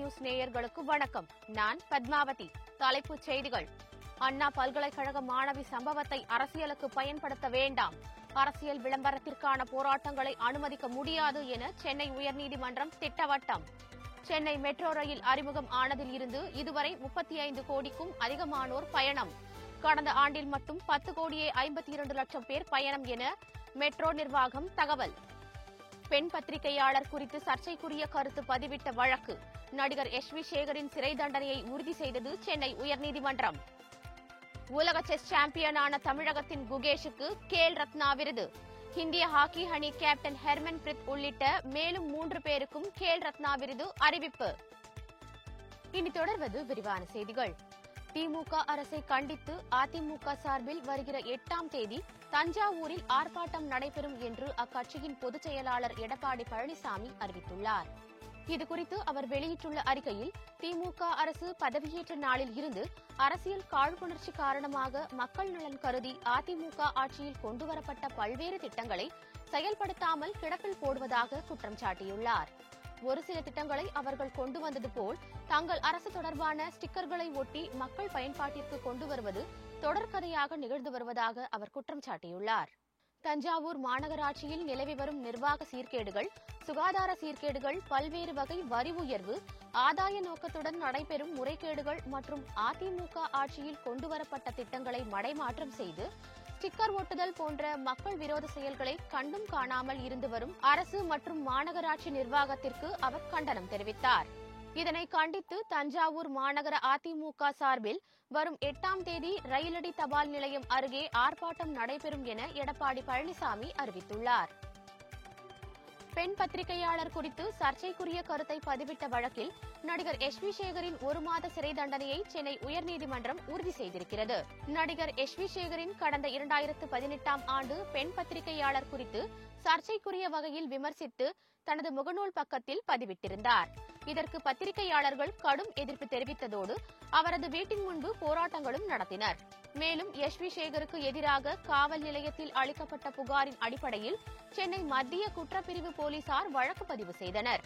News நேயர்களுக்கு வணக்கம். நான் பத்மாவதி. தலைப்புச் செய்திகள். அண்ணா பல்கலைக்கழக மாணவி சம்பவத்தை அரசியலுக்கு பயன்படுத்த வேண்டாம். அரசியல் விளம்பரத்திற்கான போராட்டங்களை அனுமதிக்க முடியாது என சென்னை உயர்நீதிமன்றம் திட்டவட்டம். சென்னை மெட்ரோ ரயில் அறிமுகம் ஆனதில் இருந்து இதுவரை 35 கோடிக்கும் அதிகமானோர் பயணம். கடந்த ஆண்டில் மட்டும் 10 கோடியே 52 லட்சம் பேர் பயணம் என மெட்ரோ நிர்வாகம் தகவல். பெண் பத்திரிகையாளர் குறித்து சர்ச்சைக்குரிய கருத்து பதிவிட்ட வழக்கு. நடிகர் எஸ்.வி. சேகரின் சிறை தண்டனையை உறுதி செய்தது சென்னை உயர்நீதிமன்றம். உலக செஸ் சாம்பியனான தமிழகத்தின் குகேஷுக்கு கேல் ரத்னா விருது. இந்திய ஹாக்கி அணி கேப்டன் ஹெர்மன் பிரித் உள்ளிட்ட மேலும் 3 பேருக்கும் கேல் ரத்னா விருது அறிவிப்பு. இனி தொடர்வது விரிவான செய்திகள். திமுக அரசை கண்டித்து அதிமுக சார்பில் வருகிற 8ஆம் தேதி தஞ்சாவூரில் ஆர்ப்பாட்டம் நடைபெறும் என்று அக்கட்சியின் பொதுச் செயலாளர் எடப்பாடி பழனிசாமி அறிவித்துள்ளார். இதுகுறித்து அவர் வெளியிட்டுள்ள அறிக்கையில், திமுக அரசு பதவியேற்ற நாளில் இருந்து அரசியல் காழ்ப்புணர்ச்சி காரணமாக மக்கள் நலன் கருதி அதிமுக ஆட்சியில் கொண்டுவரப்பட்ட பல்வேறு திட்டங்களை செயல்படுத்தாமல் கிடப்பில் போடுவதாக குற்றம் சாட்டியுள்ளார். ஒரு சில திட்டங்களை அவர்கள் கொண்டு வந்தது போல் தங்கள் அரசு தொடர்பான ஸ்டிக்கர்களை ஒட்டி மக்கள் பயன்பாட்டிற்கு கொண்டு வருவது தொடர்கதையாக நிகழ்ந்து வருவதாக அவர் குற்றம் சாட்டியுள்ளார். தஞ்சாவூர் மாநகராட்சியில் நிலவி வரும் நிர்வாக சீர்கேடுகள், சுகாதார சீர்கேடுகள், பல்வேறு வகை வரி உயர்வு, ஆதாய நோக்கத்துடன் நடைபெறும் முறைகேடுகள் மற்றும் அதிமுக ஆட்சியில் கொண்டுவரப்பட்ட திட்டங்களை மடைமாற்றம் செய்து ஸ்டிக்கர் ஒட்டுதல் போன்ற மக்கள் விரோத செயல்களை கண்டும் காணாமல் இருந்து வரும் அரசு மற்றும் மாநகராட்சி நிர்வாகத்திற்கு அவர் கண்டனம் தெரிவித்தார். இதனை கண்டித்து தஞ்சாவூர் மாநகர அதிமுக சார்பில் வரும் 8ஆம் தேதி ரயிலடி தபால் நிலையம் அருகே ஆர்ப்பாட்டம் நடைபெறும் என எடப்பாடி பழனிசாமி அறிவித்துள்ளார். பெண் பத்திரிகையாளர் குறித்து சர்ச்சைக்குரிய கருத்தை பதிவிட்ட வழக்கில் நடிகர் எஸ்.வி. சேகரின் 1 மாத சிறை தண்டனையை சென்னை உயர்நீதிமன்றம் உறுதி செய்திருக்கிறது. நடிகர் எஸ்.வி. சேகரின் கடந்த 2018ஆம் ஆண்டு பெண் பத்திரிகையாளர் குறித்து சர்ச்சைக்குரிய வகையில் விமர்சித்து தனது முகநூல் பக்கத்தில் பதிவிட்டிருந்தார். இதற்கு பத்திரிகையாளர்கள் கடும் எதிர்ப்பு தெரிவித்ததோடு அவரது வீட்டின் முன்பு போராட்டங்களும் நடத்தினர். மேலும் எஸ்.வி. சேகருக்கு எதிராக காவல் நிலையத்தில் அளிக்கப்பட்ட புகாரின் அடிப்படையில் சென்னை மத்திய குற்றப்பிரிவு போலீசார் வழக்கு பதிவு செய்தனர்.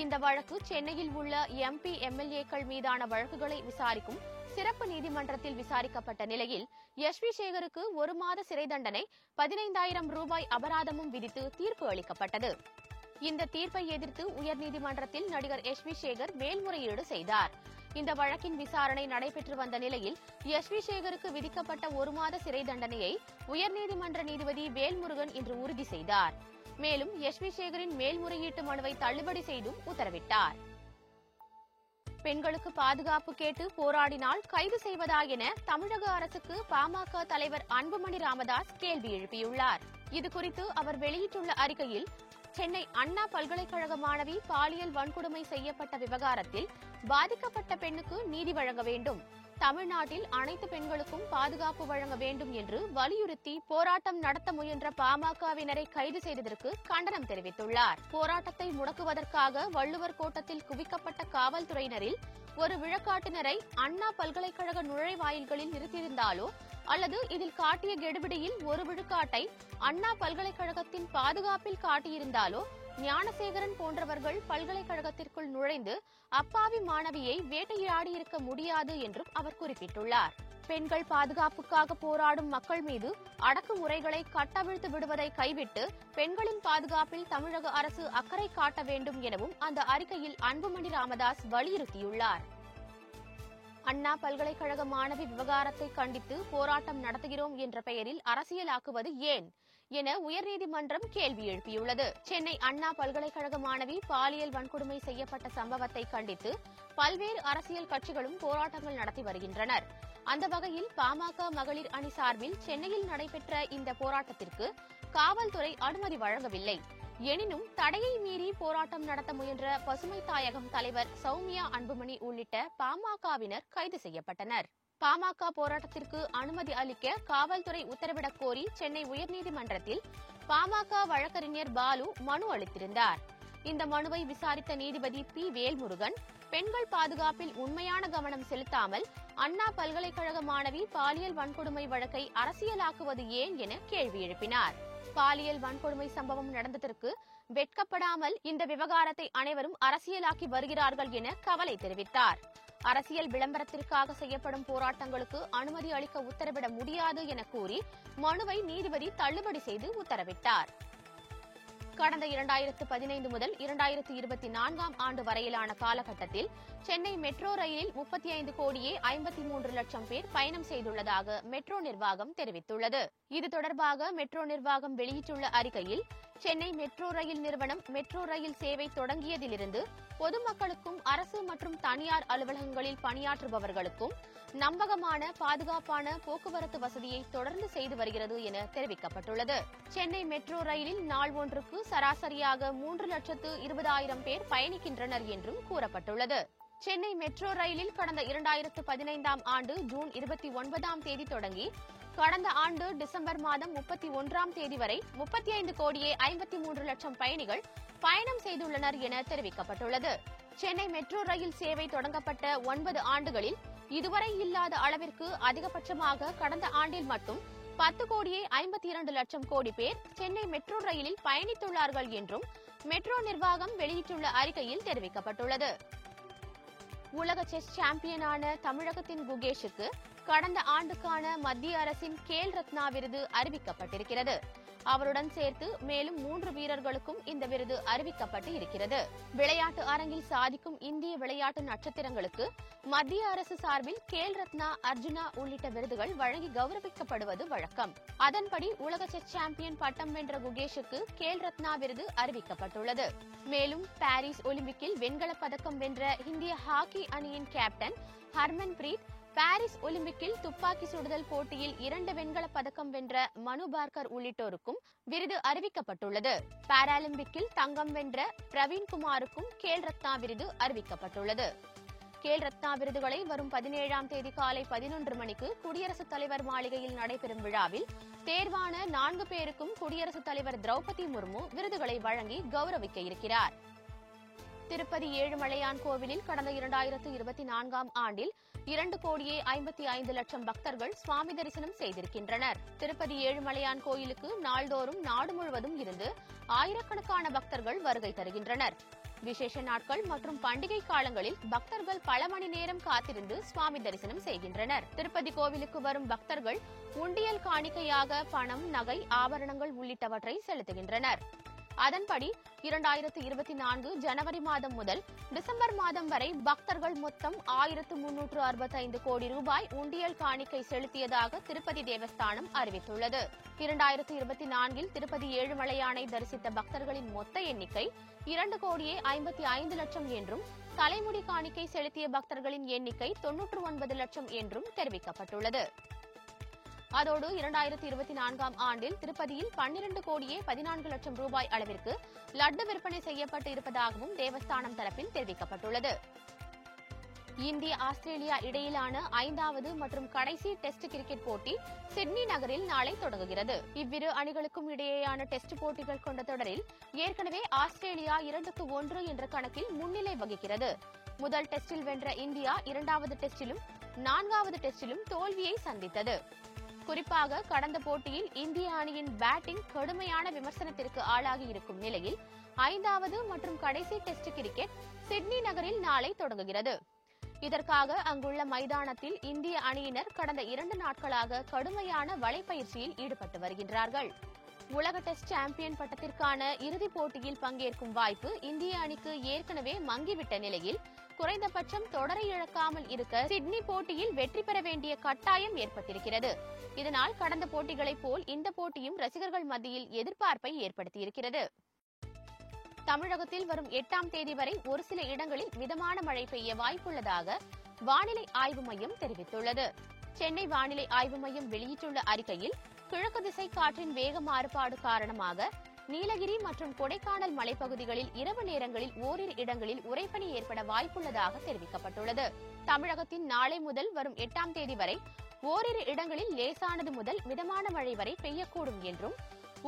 இந்த வழக்கு சென்னையில் உள்ள MP, MLA-க்கள் மீதான வழக்குகளை விசாரிக்கும் சிறப்பு நீதிமன்றத்தில் விசாரிக்கப்பட்ட நிலையில் எஸ்.வி. சேகருக்கு 1 மாத சிறை தண்டனை, 15,000 ரூபாய் அபராதமும் விதித்து தீர்ப்பு அளிக்கப்பட்டது. இந்த தீர்ப்பை எதிர்த்து உயர்நீதிமன்றத்தில் நடிகர் எஸ்.வி. சேகர் மேல்முறையீடு செய்தார். இந்த வழக்கின் விசாரணை நடைபெற்று வந்த நிலையில் எஸ்.வி. சேகருக்கு விதிக்கப்பட்ட 1 மாத சிறை தண்டனையை உயர்நீதிமன்ற நீதிபதி வேல்முருகன் இன்று உறுதி செய்தார். மேலும் எஸ்.வி. சேகரின் மேல்முறையீட்டு மனுவை தள்ளுபடி செய்தும் உத்தரவிட்டார். பெண்களுக்கு பாதுகாப்பு கேட்டு போராடினால் கைது செய்வதா என தமிழக அரசுக்கு பாமக தலைவர் அன்புமணி ராமதாஸ் கேள்வி எழுப்பியுள்ளார். இதுகுறித்து அவர் வெளியிட்டுள்ள அறிக்கையில், சென்னை அண்ணா பல்கலைக்கழக மாணவி பாலியல் வன்கொடுமை செய்யப்பட்ட விவகாரத்தில் பாதிக்கப்பட்ட பெண்ணுக்கு நீதி வழங்க வேண்டும், தமிழ்நாட்டில் அனைத்து பெண்களுக்கும் பாதுகாப்பு வழங்க வேண்டும் என்று வலியுறுத்தி போராட்டம் நடத்த முயன்ற பாமகவினரை கைது செய்ததற்கு கண்டனம் தெரிவித்துள்ளார். போராட்டத்தை முடக்குவதற்காக வள்ளுவர் கோட்டத்தில் குவிக்கப்பட்ட காவல்துறையினரில் ஒரு விழுக்காட்டினரை அண்ணா பல்கலைக்கழக நுழைவாயில்களில் நிறுத்தியிருந்தாலோ அல்லது இதில் காட்டிய கெடுபிடியில் 1 விழுக்காட்டை அண்ணா பல்கலைக்கழகத்தின் பாதுகாப்பில் காட்டியிருந்தாலோ ஞானசேகரன் போன்றவர்கள் பல்கலைக்கழகத்திற்குள் நுழைந்து அப்பாவி மாணவியை வேட்டையாடியிருக்க முடியாது என்றும் அவர் குறிப்பிட்டுள்ளார். பெண்கள் பாதுகாப்புக்காக போராடும் மக்கள் மீது அடக்குமுறைகளை கட்டவிழ்த்து விடுவதை கைவிட்டு பெண்களின் பாதுகாப்பில் தமிழக அரசு அக்கறை காட்ட வேண்டும் எனவும் அந்த அறிக்கையில் அன்புமணி ராமதாஸ் வலியுறுத்தியுள்ளார். அண்ணா பல்கலைக்கழக மாணவி விவகாரத்தை கண்டித்து போராட்டம் நடத்துகிறோம் என்ற பெயரில் அரசியலாக்குவது ஏன் என உயர்நீதிமன்றம் கேள்வி எழுப்பியுள்ளது. சென்னை அண்ணா பல்கலைக்கழக மாணவி பாலியல் வன்கொடுமை செய்யப்பட்ட சம்பவத்தை கண்டித்து பல்வேறு அரசியல் கட்சிகளும் போராட்டங்கள் நடத்தி வருகின்றனர். அந்த வகையில் பாமக மகளிர் அணி சார்பில் சென்னையில் நடைபெற்ற இந்த போராட்டத்திற்கு காவல்துறை அனுமதி வழங்கவில்லை. எனினும் தடையை மீறி போராட்டம் நடத்த முயன்ற பசுமை தாயகம் தலைவர் சௌமியா அன்புமணி உள்ளிட்ட பாமகவினர் கைது செய்யப்பட்டனர். பாமக போராட்டத்திற்கு அனுமதி அளிக்க காவல்துறை உத்தரவிடக் கோரி சென்னை உயர்நீதிமன்றத்தில் பாமக வழக்கறிஞர் பாலு மனு அளித்திருந்தார். இந்த மனுவை விசாரித்த நீதிபதி பி. வேல்முருகன், பெண்கள் பாதுகாப்பில் உண்மையான கவனம் செலுத்தாமல் அண்ணா பல்கலைக்கழக மாணவி பாலியல் வன்கொடுமை வழக்கை அரசியலாக்குவது ஏன் என கேள்வி எழுப்பினார். பாலியல் வன்கொடுமை சம்பவம் நடந்ததற்கு வெட்கப்படாமல் இந்த விவகாரத்தை அனைவரும் அரசியலாக்கி வருகிறார்கள் என கவலை தெரிவித்தார். அரசியல் விளம்பரத்திற்காக செய்யப்படும் போராட்டங்களுக்கு அனுமதி அளிக்க உத்தரவிட முடியாது என கூறி மனுவை நீதிபதி தள்ளுபடி செய்து உத்தரவிட்டார். கடந்த 2015 முதல் 2024 ஆண்டு வரையிலான காலகட்டத்தில் சென்னை மெட்ரோ ரயிலில் 35 கோடியே 53 லட்சம் பேர் பயணம் செய்துள்ளதாக மெட்ரோ நிர்வாகம் தெரிவித்துள்ளது. இது தொடர்பாக மெட்ரோ நிர்வாகம் வெளியிட்டுள்ள அறிக்கையில், சென்னை மெட்ரோ ரயில் நிறுவனம் மெட்ரோ ரயில் சேவை தொடங்கியதிலிருந்து பொதுமக்களுக்கும் அரசு மற்றும் தனியார் அலுவலகங்களில் பணியாற்றுபவர்களுக்கும் நம்பகமான பாதுகாப்பான போக்குவரத்து வசதியை தொடர்ந்து செய்து வருகிறது என தெரிவிக்கப்பட்டுள்ளது. சென்னை மெட்ரோ ரயிலில் நாள் ஒன்றுக்கு சராசரியாக 3,20,000 பேர் பயணிக்கின்றனர் என்றும் கூறப்பட்டுள்ளது. சென்னை மெட்ரோ ரயிலில் கடந்த 2015 ஆண்டு ஜூன் 29 தேதி தொடங்கி கடந்த ஆண்டு டிசம்பர் மாதம் 31 தேதி வரை 35 கோடியே 53 லட்சம் பயணிகள் பயணம் செய்துள்ளனர் என தெரிவிக்கப்பட்டுள்ளது. சென்னை மெட்ரோ ரயில் சேவை தொடங்கப்பட்ட 9 ஆண்டுகளில் இதுவரை இல்லாத அளவிற்கு அதிகபட்சமாக கடந்த ஆண்டில் மட்டும் 10 கோடியே 52 லட்சம் கோடி பேர் சென்னை மெட்ரோ ரயிலில் பயணித்துள்ளார்கள் என்றும் மெட்ரோ நிர்வாகம் வெளியிட்டுள்ள அறிக்கையில் தெரிவிக்கப்பட்டுள்ளது. உலக செஸ் சாம்பியனான தமிழகத்தின் குகேஷுக்கு கடந்த ஆண்டுக்கான மத்திய அரசின் கேல் ரத்னா விருது அறிவிக்கப்பட்டிருக்கிறது. அவருடன் சேர்த்து மேலும் 3 வீரர்களுக்கும் இந்த விருது அறிவிக்கப்பட்டு இருக்கிறது. விளையாட்டு அரங்கில் சாதிக்கும் இந்திய விளையாட்டு நட்சத்திரங்களுக்கு மத்திய அரசு சார்பில் கேல் ரத்னா, அர்ஜுனா உள்ளிட்ட விருதுகள் வழங்கி கௌரவிக்கப்படுவது வழக்கம். அதன்படி உலக செஸ் சாம்பியன் பட்டம் வென்ற குகேஷுக்கு கேல் ரத்னா விருது அறிவிக்கப்பட்டுள்ளது. மேலும் பாரிஸ் ஒலிம்பிக்கில் வெண்கலப் பதக்கம் வென்ற இந்திய ஹாக்கி அணியின் கேப்டன் ஹர்மன் பிரீத், பாரிஸ் ஒலிம்பிக்கில் துப்பாக்கி சுடுதல் போட்டியில் 2 வெண்கலப் பதக்கம் வென்ற மனு பார்கர் உள்ளிட்டோருக்கும் விருது அறிவிக்கப்பட்டுள்ளது. பாராலிம்பிக்கில் தங்கம் வென்ற பிரவீன்குமாருக்கும் கேல் ரத்னா விருது அறிவிக்கப்பட்டுள்ளது. கேல் ரத்னா விருதுகளை வரும் 17 தேதி காலை 11 மணிக்கு குடியரசுத் தலைவர் மாளிகையில் நடைபெறும் விழாவில் தேர்வான 4 பேருக்கும் குடியரசுத் தலைவர் திரௌபதி முர்மு விருதுகளை வழங்கி கௌரவிக்க இருக்கிறார். திருப்பதி ஏழுமலையான் கோவிலில் கடந்த 2024 ஆண்டில் 2 கோடியே 55 லட்சம் பக்தர்கள் சுவாமி தரிசனம் செய்திருக்கின்றனர். திருப்பதி ஏழுமலையான் கோயிலுக்கு நாள்தோறும் நாடு முழுவதும் இருந்து ஆயிரக்கணக்கான பக்தர்கள் வருகை தருகின்றனர். விசேஷ நாட்கள் மற்றும் பண்டிகை காலங்களில் பக்தர்கள் பல மணி நேரம் காத்திருந்து சுவாமி தரிசனம் செய்கின்றனர். திருப்பதி கோவிலுக்கு வரும் பக்தர்கள் உண்டியல் காணிக்கையாக பணம், நகை, ஆபரணங்கள் உள்ளிட்டவற்றை செலுத்துகின்றனர். அதன்படி 2024 ஜனவரி மாதம் முதல் டிசம்பர் மாதம் வரை பக்தர்கள் மொத்தம் 1365 கோடி ரூபாய் உண்டியல் காணிக்கை செலுத்தியதாக திருப்பதி தேவஸ்தானம் அறிவித்துள்ளது. 2024 திருப்பதி ஏழுமலையானை தரிசித்த பக்தர்களின் மொத்த எண்ணிக்கை 2 கோடியே 55 லட்சம் என்றும், தலைமுடி காணிக்கை செலுத்திய பக்தர்களின் எண்ணிக்கை 99 லட்சம் என்றும் தெரிவிக்கப்பட்டுள்ளது. அதோடு 2024 ஆண்டில் திருப்பதியில் 12 கோடியே 14 லட்சம் ரூபாய் அளவிற்கு லட்டு விற்பனை செய்யப்பட்டு இருப்பதாகவும் தேவஸ்தானம் தரப்பில் தெரிவிக்கப்பட்டுள்ளது. இந்திய ஆஸ்திரேலியா இடையிலான 5வது மற்றும் கடைசி டெஸ்ட் கிரிக்கெட் போட்டி சிட்னி நகரில் நாளை தொடங்குகிறது. இவ்விரு அணிகளுக்கும் இடையேயான டெஸ்ட் போட்டிகள் கொண்ட தொடரில் ஏற்கனவே ஆஸ்திரேலியா 2-1 என்ற கணக்கில் முன்னிலை வகிக்கிறது. முதல் டெஸ்டில் வென்ற இந்தியா 2வது டெஸ்டிலும் 4வது டெஸ்டிலும் தோல்வியை சந்தித்தது. குறிப்பாக கடந்த போட்டியில் இந்திய அணியின் பேட்டிங் கடுமையான விமர்சனத்திற்கு ஆளாகி இருக்கும் நிலையில் 5வது மற்றும் கடைசி டெஸ்ட் கிரிக்கெட் சிட்னி நகரில் நாளை தொடங்குகிறது. இதற்காக அங்குள்ள மைதானத்தில் இந்திய அணியினர் கடந்த 2 நாட்களாக கடுமையான வலைப்பயிற்சியில் ஈடுபட்டு வருகின்றார்கள். உலக டெஸ்ட் சாம்பியன் பட்டத்திற்கான இறுதிப் போட்டியில் பங்கேற்கும் வாய்ப்பு இந்திய அணிக்கு ஏற்கனவே மங்கிவிட்ட நிலையில் குறைந்தபட்சம் தொடரை இழக்காமல் இருக்க சிட்னி போட்டியில் வெற்றி பெற வேண்டிய கட்டாயம் ஏற்பட்டிருக்கிறது. இதனால் கடந்த போட்டிகளைப் போல் இந்த போட்டியும் ரசிகர்கள் மத்தியில் எதிர்பார்ப்பை ஏற்படுத்தியிருக்கிறது. தமிழகத்தில் வரும் 8ஆம் தேதி வரை ஒரு சில இடங்களில் மிதமான மழை பெய்ய வாய்ப்புள்ளதாக வானிலை ஆய்வு மையம் தெரிவித்துள்ளது. சென்னை வானிலை ஆய்வு மையம் வெளியிட்டுள்ள அறிக்கையில், கிழக்கு திசை காற்றின் வேக மாறுபாடு காரணமாக நீலகிரி மற்றும் கொடைக்கானல் மலைப்பகுதிகளில் இரவு நேரங்களில் ஓரிரு இடங்களில் உறைபனி ஏற்பட வாய்ப்புள்ளதாக தெரிவிக்கப்பட்டுள்ளது. தமிழகத்தின் நாளை முதல் வரும் 8ஆம் தேதி வரை ஓரிரு இடங்களில் லேசானது முதல் மிதமான மழை வரை பெய்யக்கூடும் என்றும்,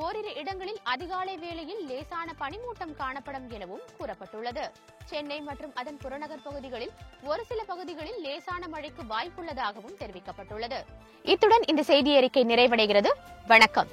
ஓரிரு இடங்களில் அதிகாலை வேளையில் லேசான பனிமூட்டம் காணப்படும் எனவும் கூறப்பட்டுள்ளது. சென்னை மற்றும் அதன் புறநகர் பகுதிகளில் ஒரு சில பகுதிகளில் லேசான மழைக்கு வாய்ப்புள்ளதாகவும் தெரிவிக்கப்பட்டுள்ளது. இத்துடன் இந்த செய்தி அறிக்கை நிறைவடைகிறது. வணக்கம்.